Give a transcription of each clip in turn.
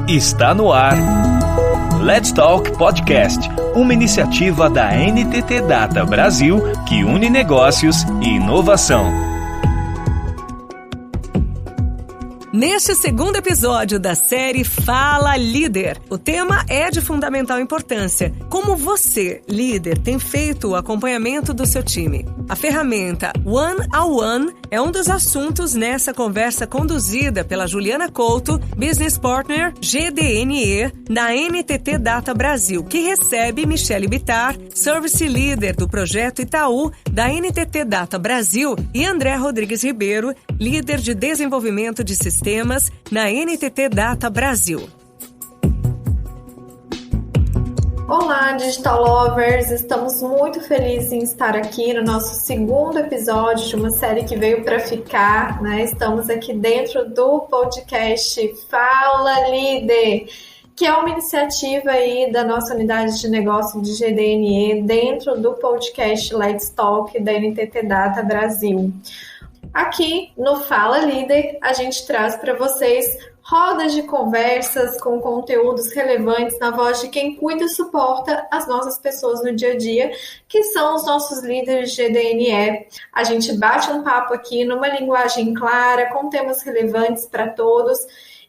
Está no ar. Let's Talk Podcast, uma iniciativa da NTT Data Brasil que une negócios e inovação. Neste segundo episódio da série Fala Líder, o tema é de fundamental importância. Como você, líder, tem feito o acompanhamento do seu time? A ferramenta One-on-One é um dos assuntos nessa conversa conduzida pela Juliana Couto, Business Partner GDNE, da NTT Data Brasil, que recebe Michele Bittar, Service Leader do Projeto Itaú, da NTT Data Brasil, e André Rodrigues Ribeiro, líder de desenvolvimento de sistemas na NTT Data Brasil. Olá, Digital Lovers! Estamos muito felizes em estar aqui no nosso segundo episódio de uma série que veio para ficar, né? Estamos aqui dentro do podcast Fala Líder, que é uma iniciativa aí da nossa unidade de negócio de GDNE dentro do podcast Let's Talk da NTT Data Brasil. Aqui no Fala Líder, a gente traz para vocês rodas de conversas com conteúdos relevantes na voz de quem cuida e suporta as nossas pessoas no dia a dia, que são os nossos líderes de GDNE. A gente bate um papo aqui numa linguagem clara, com temas relevantes para todos.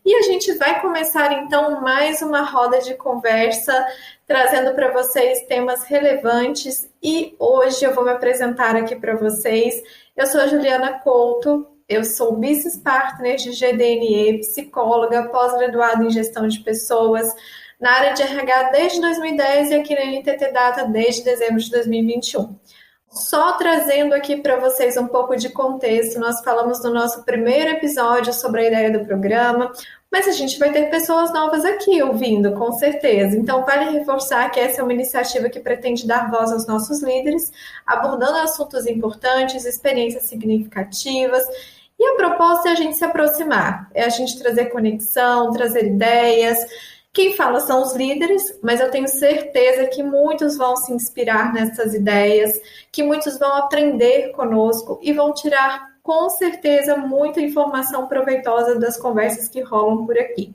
E a gente vai começar então mais uma roda de conversa, trazendo para vocês temas relevantes. E hoje eu vou me apresentar aqui para vocês. Eu sou a Juliana Couto, eu sou Business Partner de GDNE, psicóloga, pós-graduada em gestão de pessoas, na área de RH desde 2010 e aqui na NTT Data desde dezembro de 2021. Só trazendo aqui para vocês um pouco de contexto, nós falamos no nosso primeiro episódio sobre a ideia do programa, mas a gente vai ter pessoas novas aqui ouvindo, com certeza. Então, vale reforçar que essa é uma iniciativa que pretende dar voz aos nossos líderes, abordando assuntos importantes, experiências significativas, e a proposta é a gente se aproximar, é a gente trazer conexão, trazer ideias. Quem fala são os líderes, mas eu tenho certeza que muitos vão se inspirar nessas ideias, que muitos vão aprender conosco e vão tirar, com certeza, muita informação proveitosa das conversas que rolam por aqui.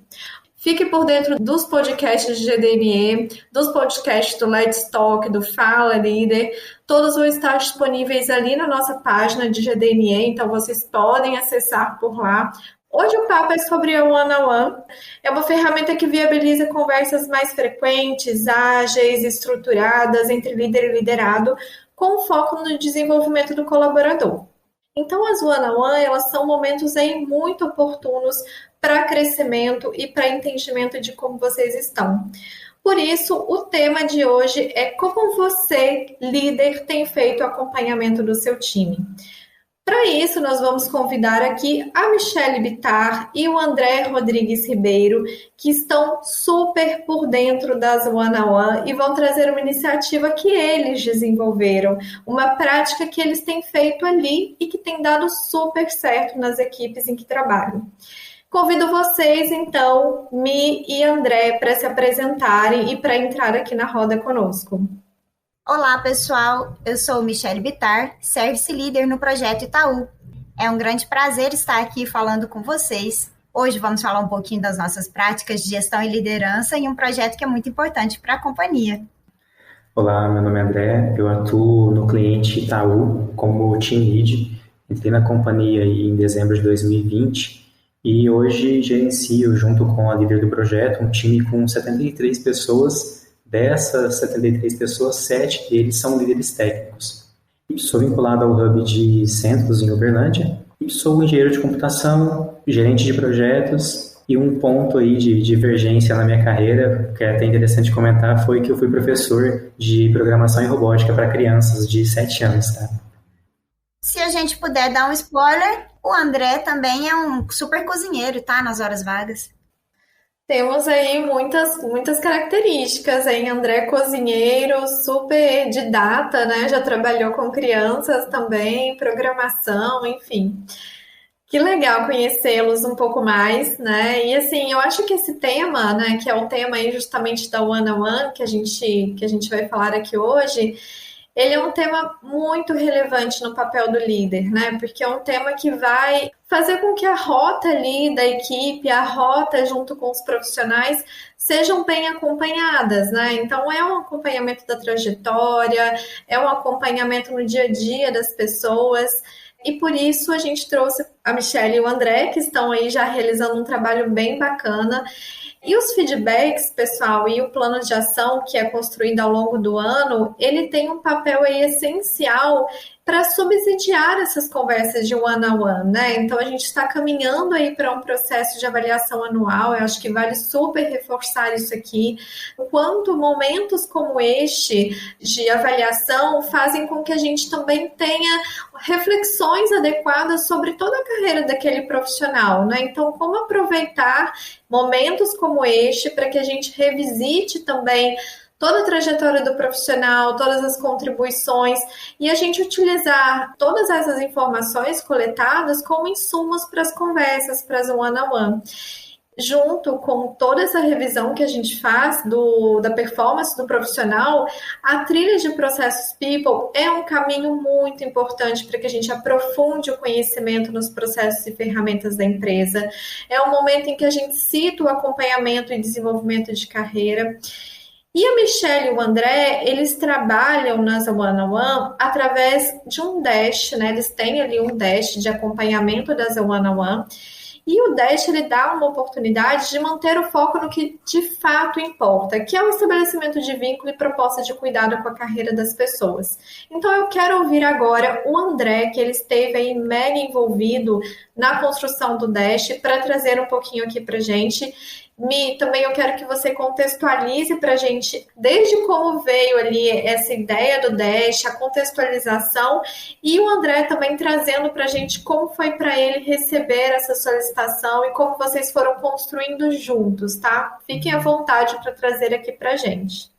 Fique por dentro dos podcasts de GDNE, dos podcasts do Let's Talk, do Fala Líder. Todos vão estar disponíveis ali na nossa página de GDNE, então vocês podem acessar por lá. Hoje o papo é sobre a One-on-One. É uma ferramenta que viabiliza conversas mais frequentes, ágeis, estruturadas entre líder e liderado, com foco no desenvolvimento do colaborador. Então, as One-on-One, elas são momentos aí muito oportunos para crescimento e para entendimento de como vocês estão. Por isso, o tema de hoje é como você, líder, tem feito o acompanhamento do seu time. Para isso, nós vamos convidar aqui a Michele Bittar e o André Rodrigues Ribeiro, que estão super por dentro das One-on-One e vão trazer uma iniciativa que eles desenvolveram, uma prática que eles têm feito ali e que tem dado super certo nas equipes em que trabalham. Convido vocês, então, Mi e André, para se apresentarem e para entrar aqui na roda conosco. Olá, pessoal. Eu sou Michele Bittar, Service Leader no Projeto Itaú. É um grande prazer estar aqui falando com vocês. Hoje vamos falar um pouquinho das nossas práticas de gestão e liderança em um projeto que é muito importante para a companhia. Olá, meu nome é André, eu atuo no cliente Itaú como Team Lead. Entrei na companhia em dezembro de 2020 e hoje gerencio, junto com a líder do projeto, um time com 73 pessoas. Dessas 73 pessoas, 7 deles são líderes técnicos. Sou vinculado ao Hub de Centros em Uberlândia e sou engenheiro de computação, gerente de projetos, e um ponto aí de divergência na minha carreira, que é até interessante comentar, foi que eu fui professor de programação e robótica para crianças de 7 anos. Tá? Se a gente puder dar um spoiler, o André também é um super cozinheiro, tá? Nas horas vagas. Temos aí muitas características, hein? André cozinheiro, super didata, né? Já trabalhou com crianças também, programação, enfim. Que legal conhecê-los um pouco mais, né? E assim, eu acho que esse tema, né, que é o tema aí justamente da One-on-One, que a gente vai falar aqui hoje, ele é um tema muito relevante no papel do líder, né? Porque é um tema que vai fazer com que a rota ali da equipe, a rota junto com os profissionais, sejam bem acompanhadas, né? Então, é um acompanhamento da trajetória, é um acompanhamento no dia a dia das pessoas. E por isso a gente trouxe a Michelle e o André, que estão aí já realizando um trabalho bem bacana. E os feedbacks, pessoal, e o plano de ação que é construído ao longo do ano, ele tem um papel aí essencial para subsidiar essas conversas de one-on-one, né? Então, a gente está caminhando aí para um processo de avaliação anual, eu acho que vale super reforçar isso aqui, o quanto momentos como este de avaliação fazem com que a gente também tenha reflexões adequadas sobre toda a carreira daquele profissional, né? Então, como aproveitar momentos como este para que a gente revisite também toda a trajetória do profissional, todas as contribuições, e a gente utilizar todas essas informações coletadas como insumos para as conversas, para as one-on-one. Junto com toda essa revisão que a gente faz da performance do profissional, a trilha de processos People é um caminho muito importante para que a gente aprofunde o conhecimento nos processos e ferramentas da empresa. É um momento em que a gente cita o acompanhamento e desenvolvimento de carreira. E a Michelle e o André, eles trabalham nas one-on-one através de um dash, né? Eles têm ali um dash de acompanhamento das one-on-one. E o dash, ele dá uma oportunidade de manter o foco no que de fato importa, que é o estabelecimento de vínculo e proposta de cuidado com a carreira das pessoas. Então, eu quero ouvir agora o André, que ele esteve aí mega envolvido na construção do dash, para trazer um pouquinho aqui pra gente. Mi, também eu quero que você contextualize para a gente desde como veio ali essa ideia do Dash, a contextualização, e o André também trazendo para a gente como foi para ele receber essa solicitação e como vocês foram construindo juntos, tá? Fiquem à vontade para trazer aqui para a gente.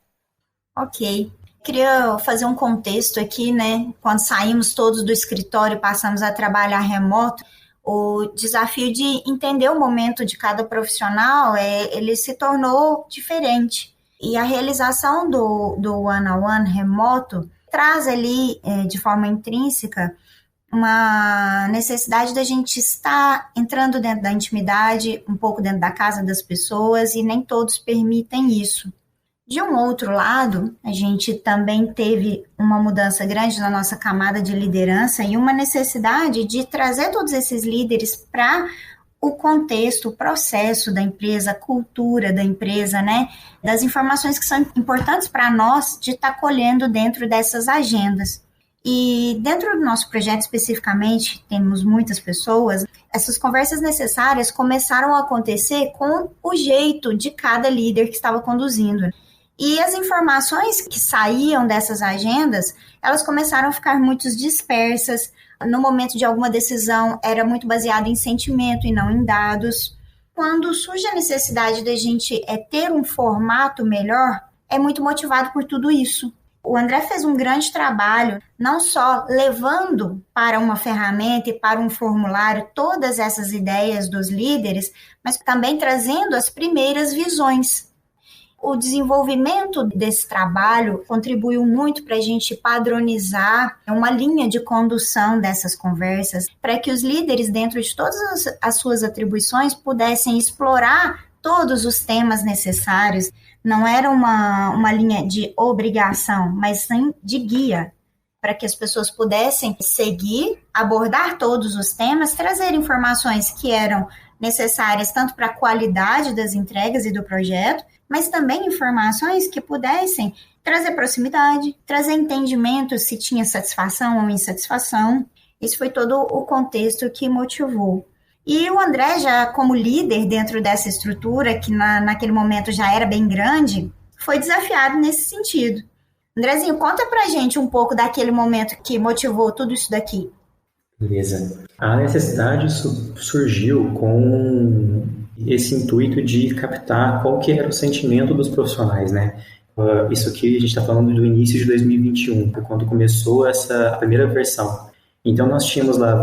Ok. Queria fazer um contexto aqui, né? Quando saímos todos do escritório e passamos a trabalhar remoto, o desafio de entender o momento de cada profissional, ele se tornou diferente. E a realização do one-on-one remoto traz ali, de forma intrínseca, uma necessidade da gente estar entrando dentro da intimidade, um pouco dentro da casa das pessoas, e nem todos permitem isso. De um outro lado, a gente também teve uma mudança grande na nossa camada de liderança e uma necessidade de trazer todos esses líderes para o contexto, o processo da empresa, a cultura da empresa, né? Das informações que são importantes para nós de estar colhendo dentro dessas agendas. E dentro do nosso projeto especificamente, temos muitas pessoas, essas conversas necessárias começaram a acontecer com o jeito de cada líder que estava conduzindo. E as informações que saíam dessas agendas, elas começaram a ficar muito dispersas. No momento de alguma decisão, era muito baseado em sentimento e não em dados. Quando surge a necessidade da gente ter um formato melhor, é muito motivado por tudo isso. O André fez um grande trabalho, não só levando para uma ferramenta e para um formulário todas essas ideias dos líderes, mas também trazendo as primeiras visões. O desenvolvimento desse trabalho contribuiu muito para a gente padronizar uma linha de condução dessas conversas, para que os líderes, dentro de todas as suas atribuições, pudessem explorar todos os temas necessários. Não era uma linha de obrigação, mas sim de guia, para que as pessoas pudessem seguir, abordar todos os temas, trazer informações que eram necessárias tanto para a qualidade das entregas e do projeto, mas também informações que pudessem trazer proximidade, trazer entendimento se tinha satisfação ou insatisfação. Esse foi todo o contexto que motivou. E o André, já como líder dentro dessa estrutura, que naquele momento já era bem grande, foi desafiado nesse sentido. Andrezinho, conta pra gente um pouco daquele momento que motivou tudo isso daqui. Beleza. A necessidade surgiu com esse intuito de captar qual que era o sentimento dos profissionais, né? Isso aqui a gente está falando do início de 2021, quando começou a primeira versão. Então nós tínhamos lá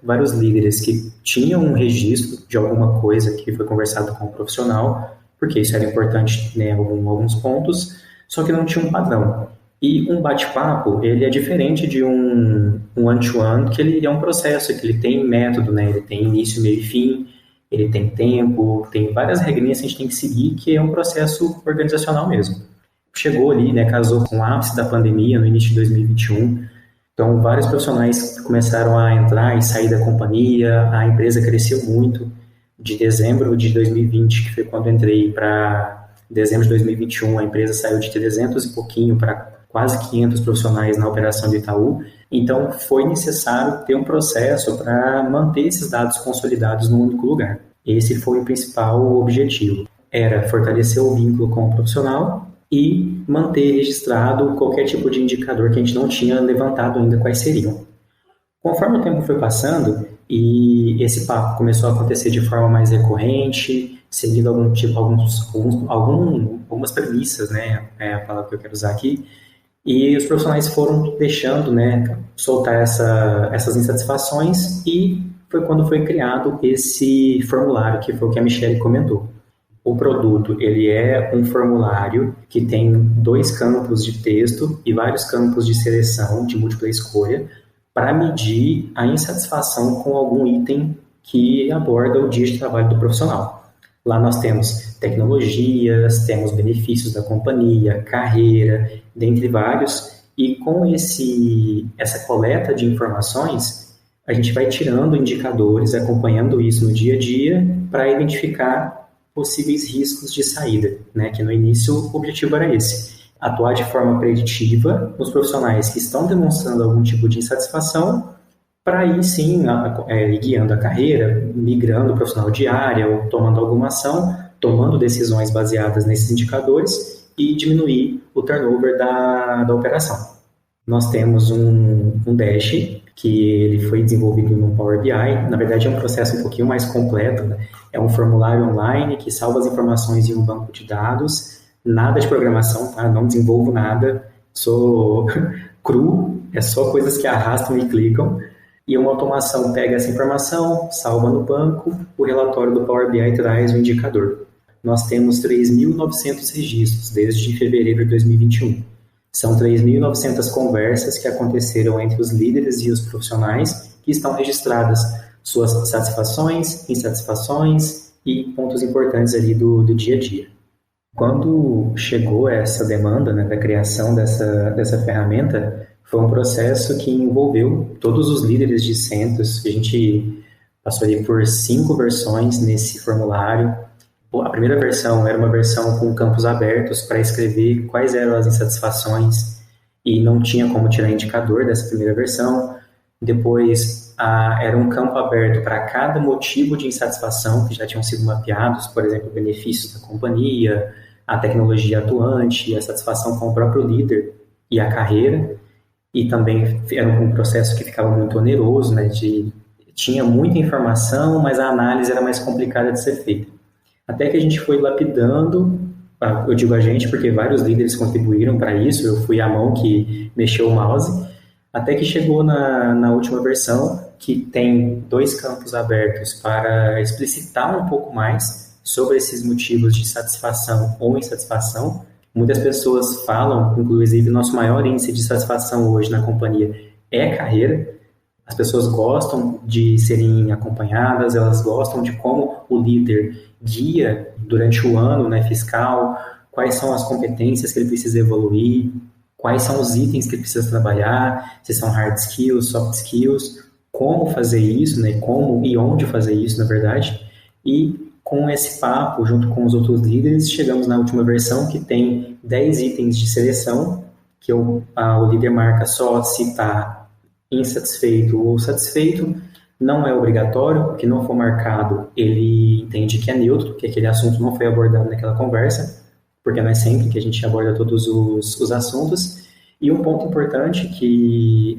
vários líderes que tinham um registro de alguma coisa que foi conversado com o profissional, porque isso era importante, né, em alguns pontos, só que não tinha um padrão. E um bate-papo, ele é diferente de um one-to-one, que ele é um processo, que ele tem método, né? Ele tem início, meio e fim, ele tem tempo, tem várias regrinhas que a gente tem que seguir, que é um processo organizacional mesmo. Chegou ali, né, casou com o ápice da pandemia no início de 2021, então vários profissionais começaram a entrar e sair da companhia, a empresa cresceu muito. De dezembro de 2020, que foi quando eu entrei, para dezembro de 2021, a empresa saiu de 300 e pouquinho para quase 500 profissionais na operação do Itaú. Então, foi necessário ter um processo para manter esses dados consolidados num único lugar. Esse foi o principal objetivo. Era fortalecer o vínculo com o profissional e manter registrado qualquer tipo de indicador que a gente não tinha levantado ainda quais seriam. Conforme o tempo foi passando e esse papo começou a acontecer de forma mais recorrente, seguindo algumas premissas, né, é a palavra que eu quero usar aqui, e os profissionais foram deixando, né, soltar essas insatisfações, e foi quando foi criado esse formulário, que foi o que a Michelle comentou. O produto, ele é um formulário que tem 2 campos de texto e vários campos de seleção de múltipla escolha para medir a insatisfação com algum item que aborda o dia de trabalho do profissional. Lá nós temos tecnologias, temos benefícios da companhia, carreira, dentre vários, e com essa coleta de informações, a gente vai tirando indicadores, acompanhando isso no dia a dia, para identificar possíveis riscos de saída, né? Que no início o objetivo era esse, atuar de forma preditiva nos profissionais que estão demonstrando algum tipo de insatisfação, para aí sim, guiando a carreira, migrando o profissional de área, ou tomando alguma ação, tomando decisões baseadas nesses indicadores e diminuir o turnover da operação. Nós temos um dash, que ele foi desenvolvido no Power BI, na verdade é um processo um pouquinho mais completo, né? É um formulário online que salva as informações em um banco de dados, nada de programação, tá? Não desenvolvo nada, sou cru, é só coisas que arrastam e clicam, e uma automação pega essa informação, salva no banco, o relatório do Power BI traz o indicador. Nós temos 3.900 registros desde fevereiro de 2021. São 3.900 conversas que aconteceram entre os líderes e os profissionais que estão registradas suas satisfações, insatisfações e pontos importantes ali do dia a dia. Quando chegou essa demanda, né, da criação dessa ferramenta, foi um processo que envolveu todos os líderes de centros. A gente passou ali por 5 versões nesse formulário. A primeira versão era uma versão com campos abertos para escrever quais eram as insatisfações e não tinha como tirar indicador dessa primeira versão. Depois, era um campo aberto para cada motivo de insatisfação que já tinham sido mapeados, por exemplo, benefícios da companhia, a tecnologia atuante, a satisfação com o próprio líder e a carreira. E também era um processo que ficava muito oneroso, né? Tinha muita informação, mas a análise era mais complicada de ser feita. Até que a gente foi lapidando, eu digo a gente porque vários líderes contribuíram para isso, eu fui a mão que mexeu o mouse, até que chegou na última versão, que tem 2 campos abertos para explicitar um pouco mais sobre esses motivos de satisfação ou insatisfação. Muitas pessoas falam, inclusive, nosso maior índice de satisfação hoje na companhia é carreira. As pessoas gostam de serem acompanhadas, elas gostam de como o líder guia durante o ano, né, fiscal, quais são as competências que ele precisa evoluir, quais são os itens que ele precisa trabalhar, se são hard skills, soft skills, como fazer isso, né, como e onde fazer isso, na verdade. E com esse papo, junto com os outros líderes, chegamos na última versão que tem 10 itens de seleção, que o líder marca só se está insatisfeito ou satisfeito. Não é obrigatório, porque não for marcado, ele entende que é neutro, que aquele assunto não foi abordado naquela conversa, porque não é sempre que a gente aborda todos os assuntos. E um ponto importante que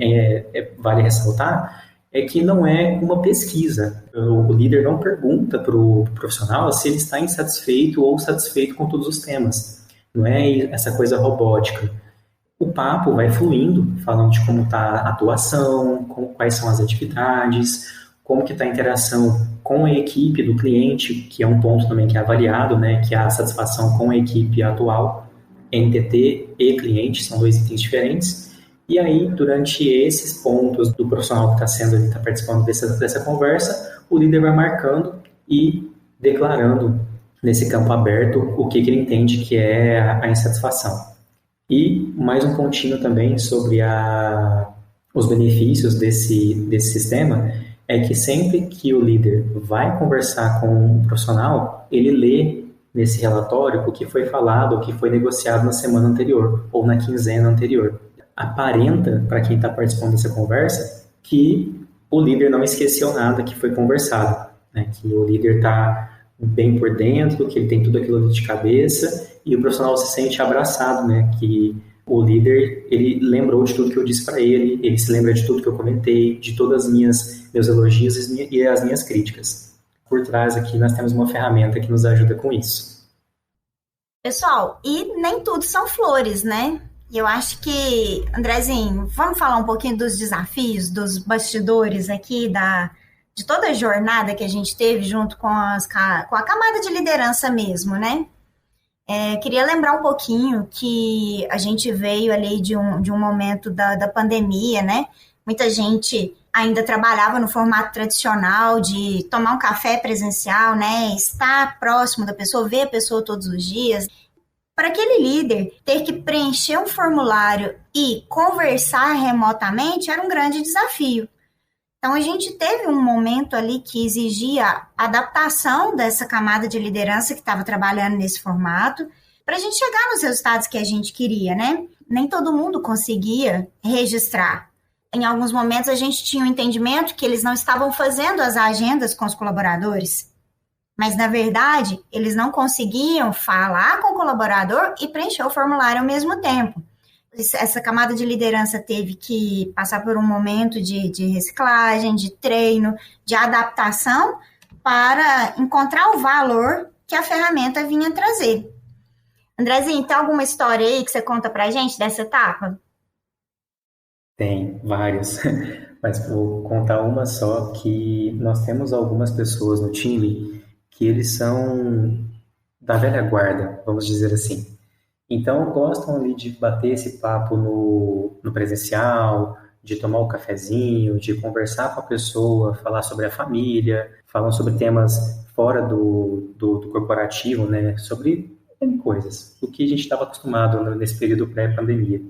vale ressaltar é que não é uma pesquisa. O líder não pergunta para o profissional se ele está insatisfeito ou satisfeito com todos os temas. Não é essa coisa robótica. O papo vai fluindo, falando de como está a atuação, quais são as atividades, como que está a interação com a equipe do cliente, que é um ponto também que é avaliado, né, que é a satisfação com a equipe atual. NTT e cliente, são 2 itens diferentes. E aí, durante esses pontos do profissional que está participando dessa conversa, o líder vai marcando e declarando nesse campo aberto o que ele entende que é a insatisfação. E mais um pontinho também sobre os benefícios desse sistema é que sempre que o líder vai conversar com o profissional, ele lê nesse relatório o que foi falado, o que foi negociado na semana anterior ou na quinzena anterior. Aparenta, para quem está participando dessa conversa, que o líder não esqueceu nada que foi conversado, né? Que o líder está bem por dentro, que ele tem tudo aquilo ali de cabeça, e o profissional se sente abraçado, né? Que o líder, ele lembrou de tudo que eu disse para ele, ele se lembra de tudo que eu comentei, de todas as meus elogios e as minhas críticas. Por trás aqui nós temos uma ferramenta que nos ajuda com isso. Pessoal, e nem tudo são flores, né? E eu acho que, Andrezinho, vamos falar um pouquinho dos desafios, dos bastidores aqui, de toda a jornada que a gente teve junto com a camada de liderança mesmo, né? Queria lembrar um pouquinho que a gente veio ali de um momento da pandemia, né? Muita gente ainda trabalhava no formato tradicional de tomar um café presencial, né? Estar próximo da pessoa, ver a pessoa todos os dias. Para aquele líder, ter que preencher um formulário e conversar remotamente era um grande desafio. Então, a gente teve um momento ali que exigia adaptação dessa camada de liderança que estava trabalhando nesse formato para a gente chegar nos resultados que a gente queria, né? Nem todo mundo conseguia registrar. Em alguns momentos, a gente tinha um entendimento que eles não estavam fazendo as agendas com os colaboradores. Mas, na verdade, eles não conseguiam falar com o colaborador e preencher o formulário ao mesmo tempo. Essa camada de liderança teve que passar por um momento de reciclagem, de treino, de adaptação para encontrar o valor que a ferramenta vinha trazer. Andrezinho, tem alguma história aí que você conta pra gente dessa etapa? Tem várias, mas vou contar uma só, que nós temos algumas pessoas no time que eles são da velha guarda, vamos dizer assim. Então, gostam ali de bater esse papo no presencial, de tomar o cafezinho, de conversar com a pessoa, falar sobre a família, falam sobre temas fora do corporativo, né? Sobre coisas, o que a gente estava acostumado nesse período pré-pandemia.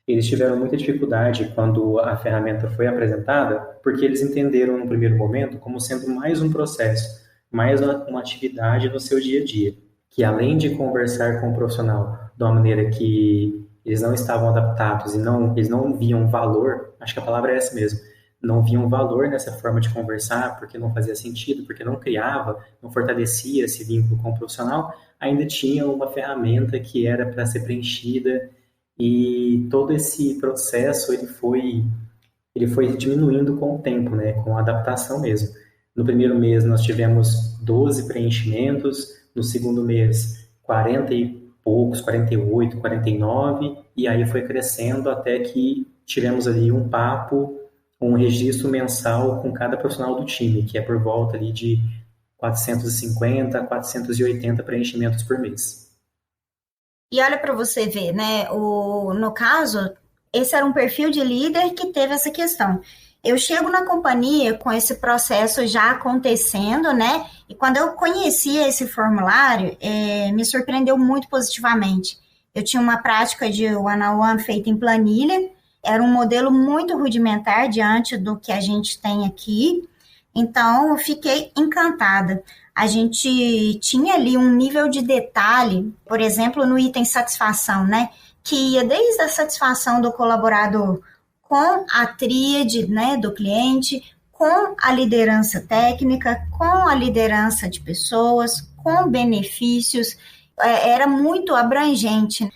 Eles tiveram muita dificuldade quando a ferramenta foi apresentada, porque eles entenderam no primeiro momento como sendo mais um processo, mais uma atividade no seu dia a dia, que além de conversar com o profissional de uma maneira que eles não estavam adaptados e eles não viam valor, acho que a palavra é essa mesmo, não viam valor nessa forma de conversar, porque não fazia sentido, porque não criava, não fortalecia esse vínculo com o profissional, ainda tinha uma ferramenta que era para ser preenchida, e todo esse processo ele foi diminuindo com o tempo, né, com a adaptação mesmo. No primeiro mês nós tivemos 12 preenchimentos, no segundo mês 40 e poucos, 48, 49, e aí foi crescendo até que tivemos ali um papo, um registro mensal com cada profissional do time, que é por volta ali de 450 a 480 preenchimentos por mês. E olha para você ver, né? No caso, esse era um perfil de líder que teve essa questão. Eu chego na companhia com esse processo já acontecendo, né? E quando eu conheci esse formulário, me surpreendeu muito positivamente. Eu tinha uma prática de one-on-one feita em planilha, era um modelo muito rudimentar diante do que a gente tem aqui, então eu fiquei encantada. A gente tinha ali um nível de detalhe, por exemplo, no item satisfação, né? Que ia desde a satisfação do colaborador com a tríade, né, do cliente, com a liderança técnica, com a liderança de pessoas, com benefícios, era muito abrangente.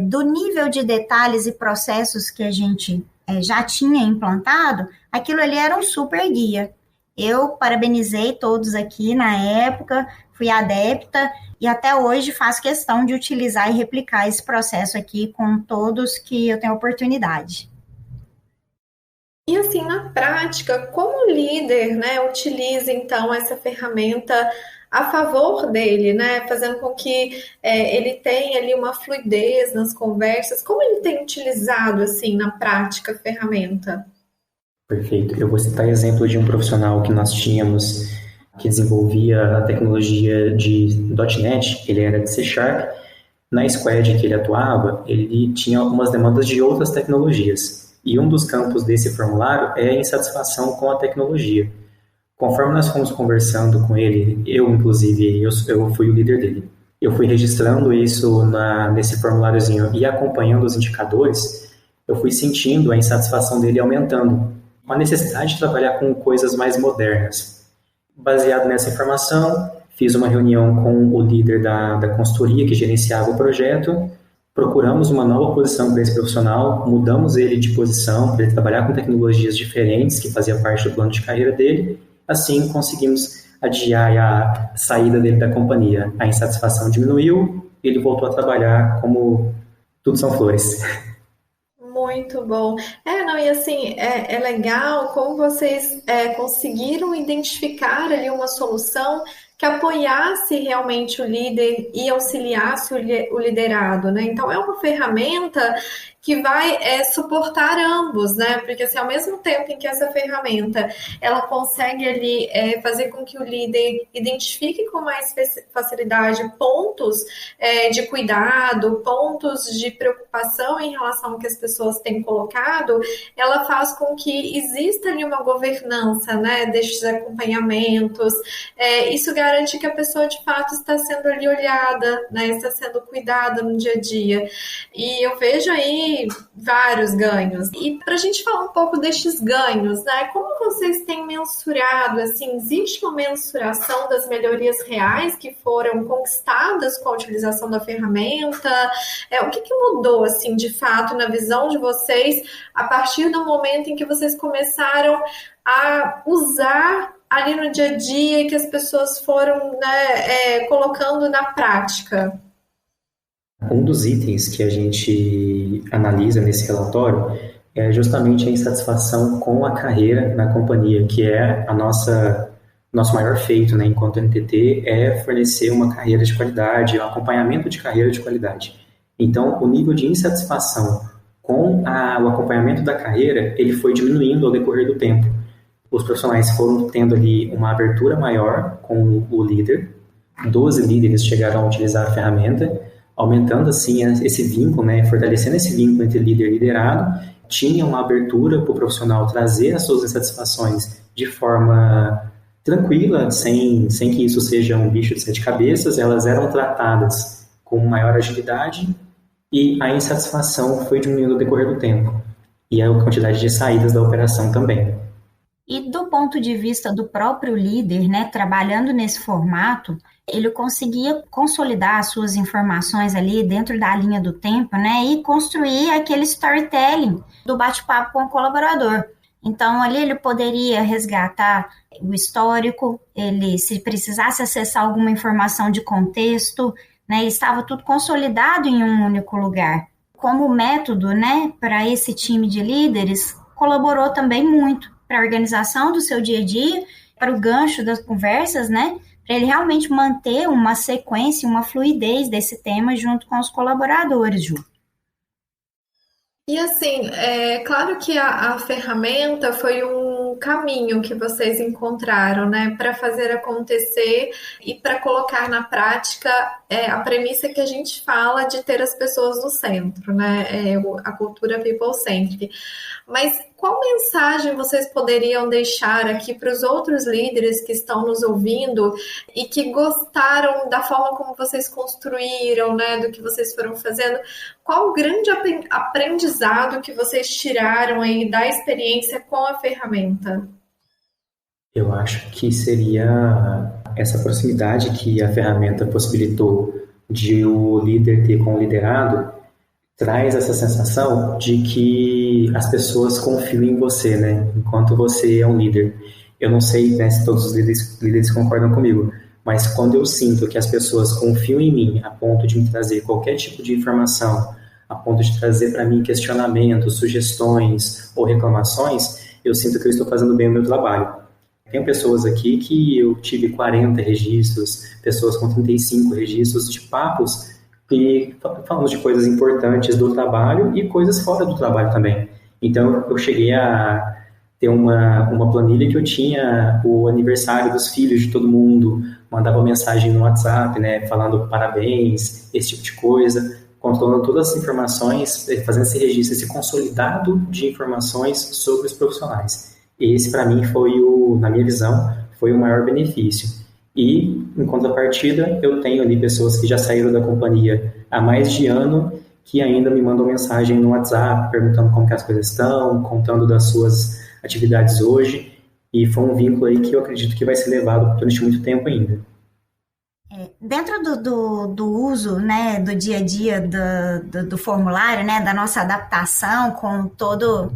Do nível de detalhes e processos que a gente já tinha implantado, aquilo ali era um super guia. Eu parabenizei todos aqui na época, fui adepta e até hoje faço questão de utilizar e replicar esse processo aqui com todos que eu tenho oportunidade. E assim, na prática, como o líder, né, utiliza então essa ferramenta a favor dele, né? Fazendo com que ele tenha ali uma fluidez nas conversas. Como ele tem utilizado, assim, na prática, a ferramenta? Perfeito. Eu vou citar exemplo de um profissional que nós tínhamos que desenvolvia a tecnologia de .NET, ele era de C#. Na squad que ele atuava, ele tinha algumas demandas de outras tecnologias. E um dos campos desse formulário é a insatisfação com a tecnologia. Conforme nós fomos conversando com ele, inclusive, eu fui o líder dele. Eu fui registrando isso nesse formuláriozinho e acompanhando os indicadores, eu fui sentindo a insatisfação dele aumentando, com a necessidade de trabalhar com coisas mais modernas. Baseado nessa informação, fiz uma reunião com o líder da consultoria que gerenciava o projeto, procuramos uma nova posição para esse profissional, mudamos ele de posição para ele trabalhar com tecnologias diferentes que fazia parte do plano de carreira dele. Assim, conseguimos adiar a saída dele da companhia. A insatisfação diminuiu e ele voltou a trabalhar como tudo são flores. Muito bom. E assim, é legal como vocês conseguiram identificar ali uma solução que apoiasse realmente o líder e auxiliasse o liderado, né? Então, é uma ferramenta que vai suportar ambos, né? Porque assim, ao mesmo tempo em que essa ferramenta ela consegue ali fazer com que o líder identifique com mais facilidade pontos de cuidado, pontos de preocupação em relação ao que as pessoas têm colocado, ela faz com que exista ali uma governança, né, destes acompanhamentos. Isso garante que a pessoa de fato está sendo ali olhada, né, está sendo cuidada no dia a dia. E eu vejo aí vários ganhos. E para a gente falar um pouco destes ganhos, né? Como vocês têm mensurado, assim, existe uma mensuração das melhorias reais que foram conquistadas com a utilização da ferramenta? O que mudou, assim, de fato, na visão de vocês, a partir do momento em que vocês começaram a usar ali no dia a dia e que as pessoas foram, né, colocando na prática? Um dos itens que a gente analisa nesse relatório é justamente a insatisfação com a carreira na companhia, que é nosso maior feito, né, enquanto NTT, é fornecer uma carreira de qualidade, um acompanhamento de carreira de qualidade. Então, o nível de insatisfação com o acompanhamento da carreira, ele foi diminuindo ao decorrer do tempo. Os profissionais foram tendo ali uma abertura maior com o líder, 12 líderes chegaram a utilizar a ferramenta, aumentando assim esse vínculo, né, fortalecendo esse vínculo entre líder e liderado, tinha uma abertura para o profissional trazer as suas insatisfações de forma tranquila, sem que isso seja um bicho de 7 cabeças, elas eram tratadas com maior agilidade e a insatisfação foi diminuindo ao decorrer do tempo e a quantidade de saídas da operação também. E do ponto de vista do próprio líder, né, trabalhando nesse formato, ele conseguia consolidar as suas informações ali dentro da linha do tempo, né, e construir aquele storytelling do bate-papo com o colaborador. Então, ali ele poderia resgatar o histórico, ele, se precisasse acessar alguma informação de contexto, né, estava tudo consolidado em um único lugar. Como método, né, para esse time de líderes, colaborou também muito para a organização do seu dia a dia, para o gancho das conversas, né, para ele realmente manter uma sequência, uma fluidez desse tema junto com os colaboradores, Ju. E assim, é claro que a ferramenta foi um caminho que vocês encontraram, né, para fazer acontecer e para colocar na prática a premissa que a gente fala de ter as pessoas no centro, né, a cultura people-centric. Mas qual mensagem vocês poderiam deixar aqui para os outros líderes que estão nos ouvindo e que gostaram da forma como vocês construíram, né, do que vocês foram fazendo? Qual o grande aprendizado que vocês tiraram aí da experiência com a ferramenta? Eu acho que seria essa proximidade que a ferramenta possibilitou de o líder ter com o liderado, traz essa sensação de que as pessoas confiam em você, né? Enquanto você é um líder. Eu não sei, né, se todos os líderes concordam comigo, mas quando eu sinto que as pessoas confiam em mim a ponto de me trazer qualquer tipo de informação, a ponto de trazer para mim questionamentos, sugestões ou reclamações, eu sinto que eu estou fazendo bem o meu trabalho. tenho pessoas aqui que eu tive 40 registros, pessoas com 35 registros de papos, e falamos de coisas importantes do trabalho e coisas fora do trabalho também. Então, eu cheguei a ter uma planilha que eu tinha o aniversário dos filhos de todo mundo, mandava mensagem no WhatsApp, né, falando parabéns, esse tipo de coisa, controlando todas as informações, fazendo esse registro, esse consolidado de informações sobre os profissionais. Esse, para mim, na minha visão, foi o maior benefício. E, em contrapartida, eu tenho ali pessoas que já saíram da companhia há mais de ano, que ainda me mandam mensagem no WhatsApp, perguntando como que as coisas estão, contando das suas atividades hoje, e foi um vínculo aí que eu acredito que vai ser levado durante muito tempo ainda. Dentro do uso, né, do dia a dia do formulário, né, da nossa adaptação com todo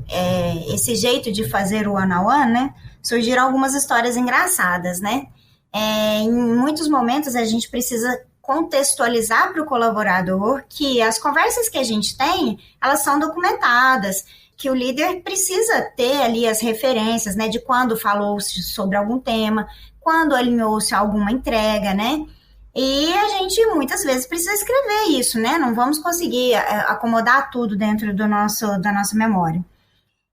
esse jeito de fazer o one-on-one, né, surgiram algumas histórias engraçadas, né? Em muitos momentos a gente precisa contextualizar para o colaborador que as conversas que a gente tem, elas são documentadas, que o líder precisa ter ali as referências, né, de quando falou-se sobre algum tema, quando alinhou-se alguma entrega, né? E a gente muitas vezes precisa escrever isso, né? Não vamos conseguir acomodar tudo dentro da nossa memória.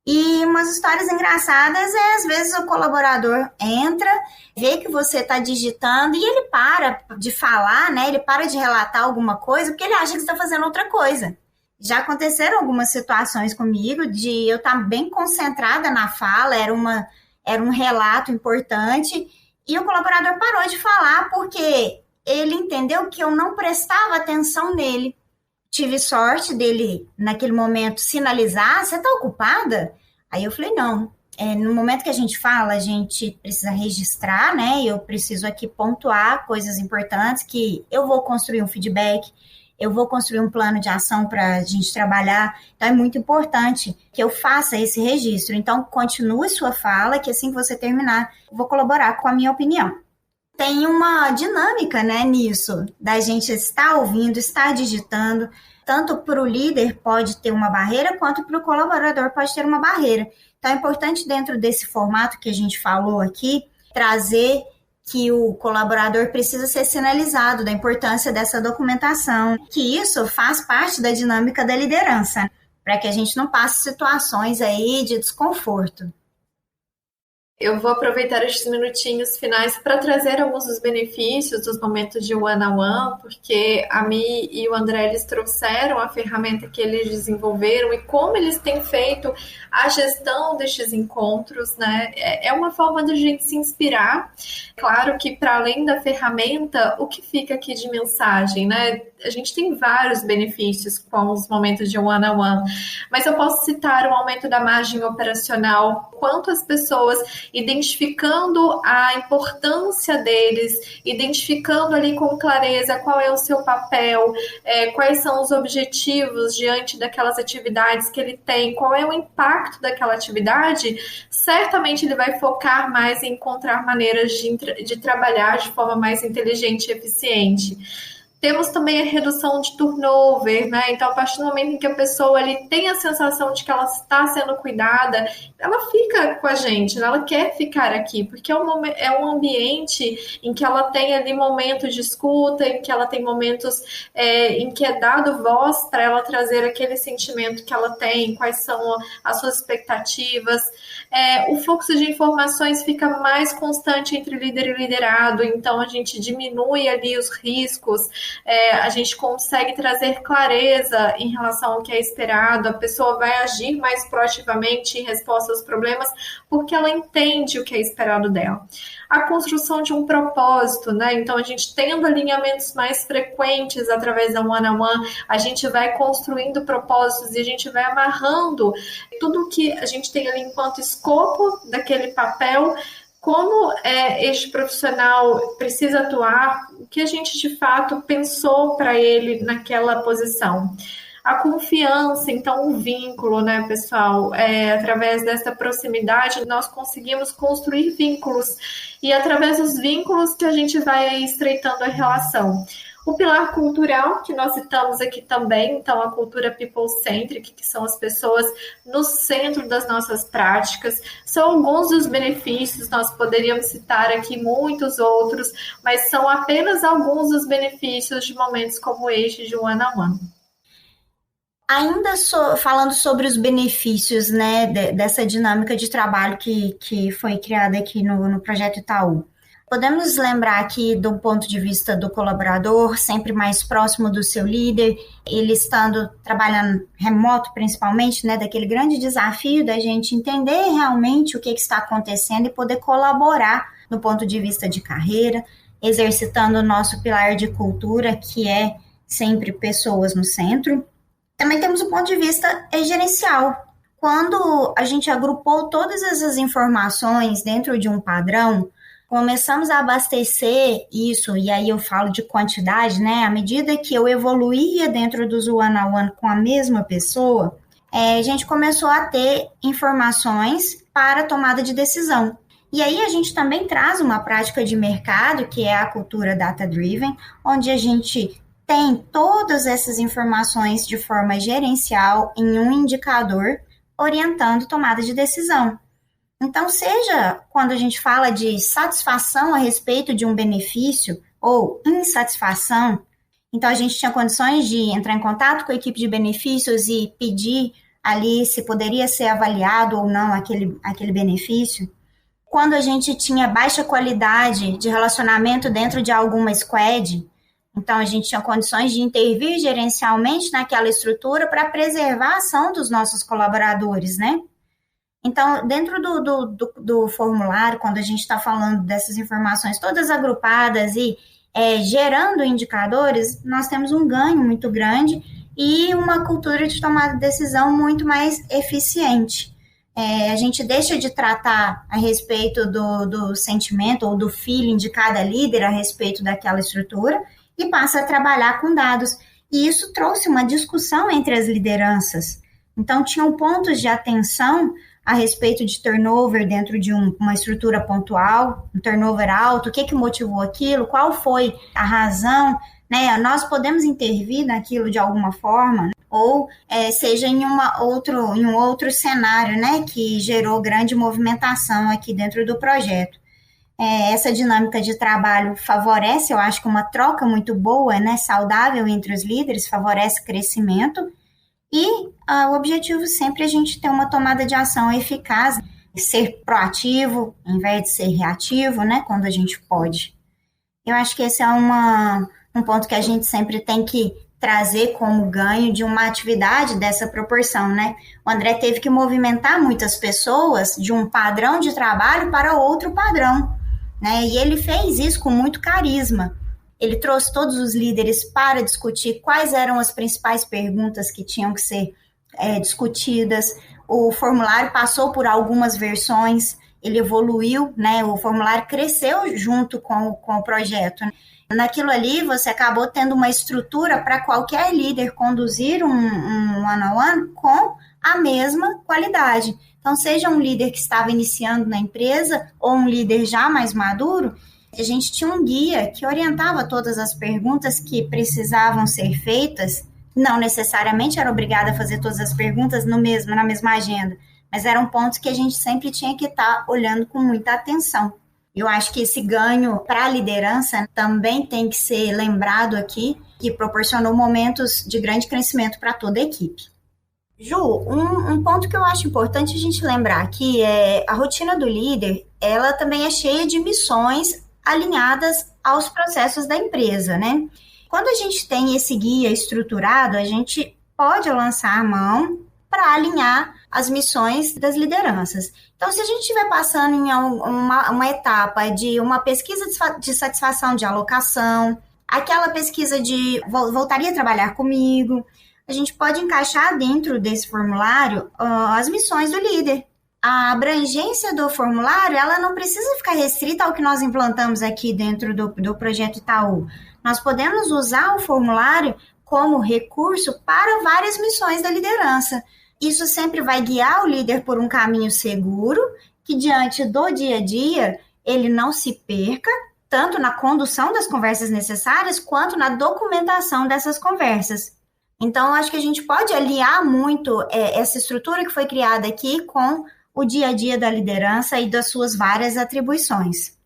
E umas histórias engraçadas às vezes o colaborador entra, vê que você está digitando e ele para de falar, né? Ele para de relatar alguma coisa porque ele acha que você está fazendo outra coisa. Já aconteceram algumas situações comigo de eu estar bem concentrada na fala, era um relato importante e o colaborador parou de falar porque ele entendeu que eu não prestava atenção nele. Tive sorte dele, naquele momento, sinalizar, você está ocupada? Aí eu falei, não. No momento que a gente fala, a gente precisa registrar, né? Eu preciso aqui pontuar coisas importantes, que eu vou construir um feedback, eu vou construir um plano de ação para a gente trabalhar. Então, é muito importante que eu faça esse registro. Então, continue sua fala, que assim que você terminar, eu vou colaborar com a minha opinião. Tem uma dinâmica, né, nisso, da gente estar ouvindo, estar digitando, tanto para o líder pode ter uma barreira, quanto para o colaborador pode ter uma barreira. Então, é importante, dentro desse formato que a gente falou aqui, trazer que o colaborador precisa ser sinalizado da importância dessa documentação, que isso faz parte da dinâmica da liderança, para que a gente não passe situações aí de desconforto. Eu vou aproveitar estes minutinhos finais para trazer alguns dos benefícios dos momentos de one-on-one, porque a Mi e o André, eles trouxeram a ferramenta que eles desenvolveram e como eles têm feito a gestão destes encontros, né? É uma forma de a gente se inspirar. Claro que, para além da ferramenta, o que fica aqui de mensagem, né? A gente tem vários benefícios com os momentos de one-on-one, mas eu posso citar o aumento da margem operacional, quanto as pessoas identificando a importância deles, identificando ali com clareza qual é o seu papel, quais são os objetivos diante daquelas atividades que ele tem, qual é o impacto daquela atividade, certamente ele vai focar mais em encontrar maneiras de trabalhar de forma mais inteligente e eficiente. Temos também a redução de turnover, né? Então, a partir do momento em que a pessoa ali tem a sensação de que ela está sendo cuidada, ela fica com a gente, né? Ela quer ficar aqui, porque é um ambiente em que ela tem ali momentos de escuta, em que ela tem momentos em que é dado voz para ela trazer aquele sentimento que ela tem, quais são as suas expectativas. O fluxo de informações fica mais constante entre líder e liderado, então a gente diminui ali os riscos, a gente consegue trazer clareza em relação ao que é esperado, a pessoa vai agir mais proativamente em resposta aos problemas, porque ela entende o que é esperado dela. A construção de um propósito, né? Então, a gente tendo alinhamentos mais frequentes através da one-on-one, a gente vai construindo propósitos e a gente vai amarrando tudo que a gente tem ali enquanto escopo daquele papel, como este profissional precisa atuar, o que a gente de fato pensou para ele naquela posição. A confiança, então o vínculo, né, pessoal? Através dessa proximidade, nós conseguimos construir vínculos e através dos vínculos que a gente vai estreitando a relação. O pilar cultural, que nós citamos aqui também, então a cultura people-centric, que são as pessoas no centro das nossas práticas, são alguns dos benefícios, nós poderíamos citar aqui muitos outros, mas são apenas alguns dos benefícios de momentos como este de one-on-one. Ainda falando sobre os benefícios, né, dessa dinâmica de trabalho que foi criada aqui no Projeto Itaú. Podemos lembrar aqui do ponto de vista do colaborador, sempre mais próximo do seu líder, ele estando trabalhando remoto principalmente, né, daquele grande desafio da gente entender realmente o que está acontecendo e poder colaborar no ponto de vista de carreira, exercitando o nosso pilar de cultura, que é sempre pessoas no centro. Também temos o ponto de vista gerencial. Quando a gente agrupou todas essas informações dentro de um padrão, começamos a abastecer isso, e aí eu falo de quantidade, né? À medida que eu evoluía dentro dos one-on-one com a mesma pessoa, a gente começou a ter informações para tomada de decisão. E aí a gente também traz uma prática de mercado, que é a cultura data-driven, onde a gente tem todas essas informações de forma gerencial em um indicador, orientando tomada de decisão. Então, seja quando a gente fala de satisfação a respeito de um benefício ou insatisfação, então a gente tinha condições de entrar em contato com a equipe de benefícios e pedir ali se poderia ser avaliado ou não aquele benefício. Quando a gente tinha baixa qualidade de relacionamento dentro de alguma squad, então a gente tinha condições de intervir gerencialmente naquela estrutura para preservar a ação dos nossos colaboradores, né? Então, dentro do formulário, quando a gente está falando dessas informações todas agrupadas e gerando indicadores, nós temos um ganho muito grande e uma cultura de tomada de decisão muito mais eficiente. A gente deixa de tratar a respeito do sentimento ou do feeling de cada líder a respeito daquela estrutura e passa a trabalhar com dados. E isso trouxe uma discussão entre as lideranças. Então, tinham pontos de atenção a respeito de turnover dentro de uma estrutura pontual, um turnover alto, o que motivou aquilo, qual foi a razão, né? Nós podemos intervir naquilo de alguma forma, ou seja em um outro cenário, né, que gerou grande movimentação aqui dentro do projeto. Essa dinâmica de trabalho favorece, eu acho que uma troca muito boa, né, saudável entre os líderes, favorece crescimento. E o objetivo sempre é a gente ter uma tomada de ação eficaz, ser proativo, em vez de ser reativo, né, quando a gente pode. Eu acho que esse é um ponto que a gente sempre tem que trazer como ganho de uma atividade dessa proporção, né? O André teve que movimentar muitas pessoas de um padrão de trabalho para outro padrão, né? E ele fez isso com muito carisma. Ele trouxe todos os líderes para discutir quais eram as principais perguntas que tinham que ser discutidas. O formulário passou por algumas versões, ele evoluiu, né? O formulário cresceu junto com o projeto. Naquilo ali, você acabou tendo uma estrutura para qualquer líder conduzir um one-on-one com a mesma qualidade. Então, seja um líder que estava iniciando na empresa ou um líder já mais maduro, a gente tinha um guia que orientava todas as perguntas que precisavam ser feitas. Não necessariamente era obrigada a fazer todas as perguntas na mesma agenda, mas eram pontos que a gente sempre tinha que estar olhando com muita atenção. Eu acho que esse ganho para a liderança também tem que ser lembrado aqui, que proporcionou momentos de grande crescimento para toda a equipe. Ju, um ponto que eu acho importante a gente lembrar aqui é a rotina do líder, ela também é cheia de missões alinhadas aos processos da empresa, né? Quando a gente tem esse guia estruturado, a gente pode lançar a mão para alinhar as missões das lideranças. Então, se a gente estiver passando em uma etapa de uma pesquisa de satisfação de alocação, aquela pesquisa de voltaria a trabalhar comigo, a gente pode encaixar dentro desse formulário as missões do líder. A abrangência do formulário, ela não precisa ficar restrita ao que nós implantamos aqui dentro do Projeto Itaú. Nós podemos usar o formulário como recurso para várias missões da liderança. Isso sempre vai guiar o líder por um caminho seguro, que diante do dia a dia ele não se perca tanto na condução das conversas necessárias, quanto na documentação dessas conversas. Então, acho que a gente pode aliar muito essa estrutura que foi criada aqui com o dia a dia da liderança e das suas várias atribuições.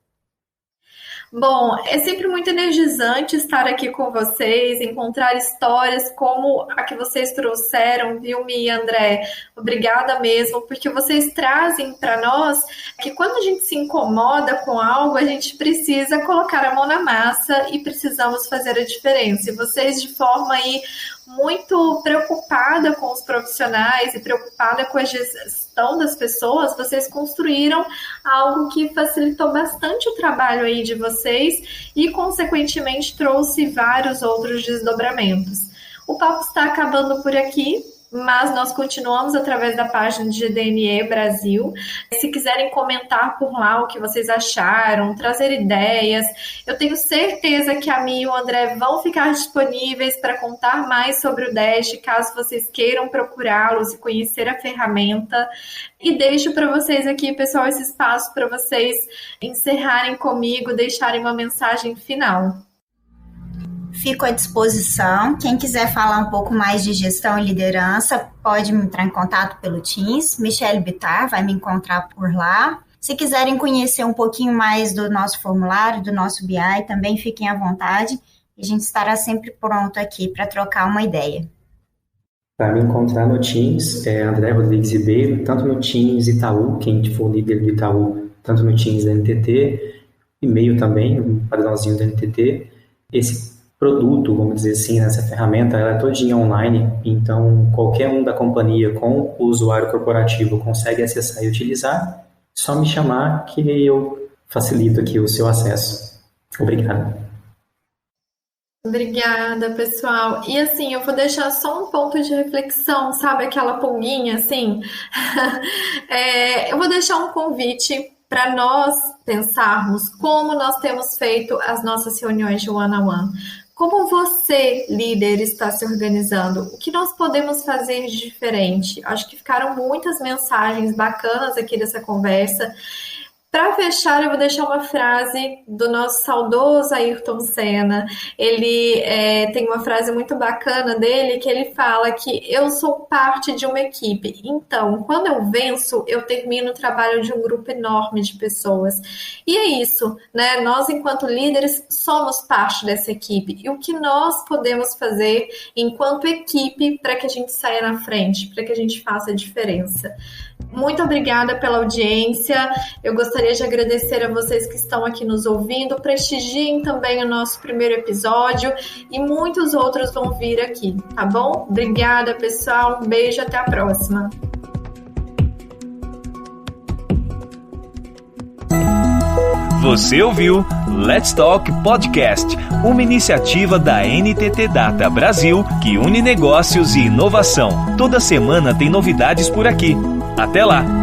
Bom, é sempre muito energizante estar aqui com vocês, encontrar histórias como a que vocês trouxeram, viu, Mi e André? Obrigada mesmo, porque vocês trazem para nós que quando a gente se incomoda com algo, a gente precisa colocar a mão na massa e precisamos fazer a diferença. E vocês, de forma aí muito preocupada com os profissionais e preocupada com a gestão das pessoas, vocês construíram algo que facilitou bastante o trabalho aí de vocês e, consequentemente, trouxe vários outros desdobramentos. O papo está acabando por aqui, mas nós continuamos através da página de GDNE Brasil. Se quiserem comentar por lá o que vocês acharam, trazer ideias, eu tenho certeza que a Mi e o André vão ficar disponíveis para contar mais sobre o Dash, caso vocês queiram procurá-los e conhecer a ferramenta. E deixo para vocês aqui, pessoal, esse espaço para vocês encerrarem comigo, deixarem uma mensagem final. Fico à disposição. Quem quiser falar um pouco mais de gestão e liderança, pode me entrar em contato pelo Teams. Michelle Bittar vai me encontrar por lá. Se quiserem conhecer um pouquinho mais do nosso formulário, do nosso BI, também fiquem à vontade. A gente estará sempre pronto aqui para trocar uma ideia. Para me encontrar no Teams, André Rodrigues Ribeiro, tanto no Teams Itaú, quem for líder do Itaú, tanto no Teams da NTT, e-mail também, um padrãozinho da NTT. Esse produto, vamos dizer assim, essa ferramenta, ela é todinha online, então qualquer um da companhia com o usuário corporativo consegue acessar e utilizar, só me chamar que eu facilito aqui o seu acesso. Obrigado. Obrigada, pessoal. E assim, eu vou deixar só um ponto de reflexão, sabe aquela pulguinha assim? Eu vou deixar um convite para nós pensarmos como nós temos feito as nossas reuniões de one-on-one. Como você, líder, está se organizando? O que nós podemos fazer de diferente? Acho que ficaram muitas mensagens bacanas aqui dessa conversa. Para fechar, eu vou deixar uma frase do nosso saudoso Ayrton Senna. Ele tem uma frase muito bacana dele, que ele fala que eu sou parte de uma equipe. Então, quando eu venço, eu termino o trabalho de um grupo enorme de pessoas. E é isso, né? Nós, enquanto líderes, somos parte dessa equipe. E o que nós podemos fazer enquanto equipe para que a gente saia na frente, para que a gente faça a diferença? Muito obrigada pela audiência. Eu gostaria de agradecer a vocês que estão aqui nos ouvindo. Prestigiem também o nosso primeiro episódio e muitos outros vão vir aqui, tá bom? Obrigada, pessoal. Um beijo, até a próxima. Você ouviu Let's Talk Podcast, uma iniciativa da NTT Data Brasil que une negócios e inovação. Toda semana tem novidades por aqui. Até lá!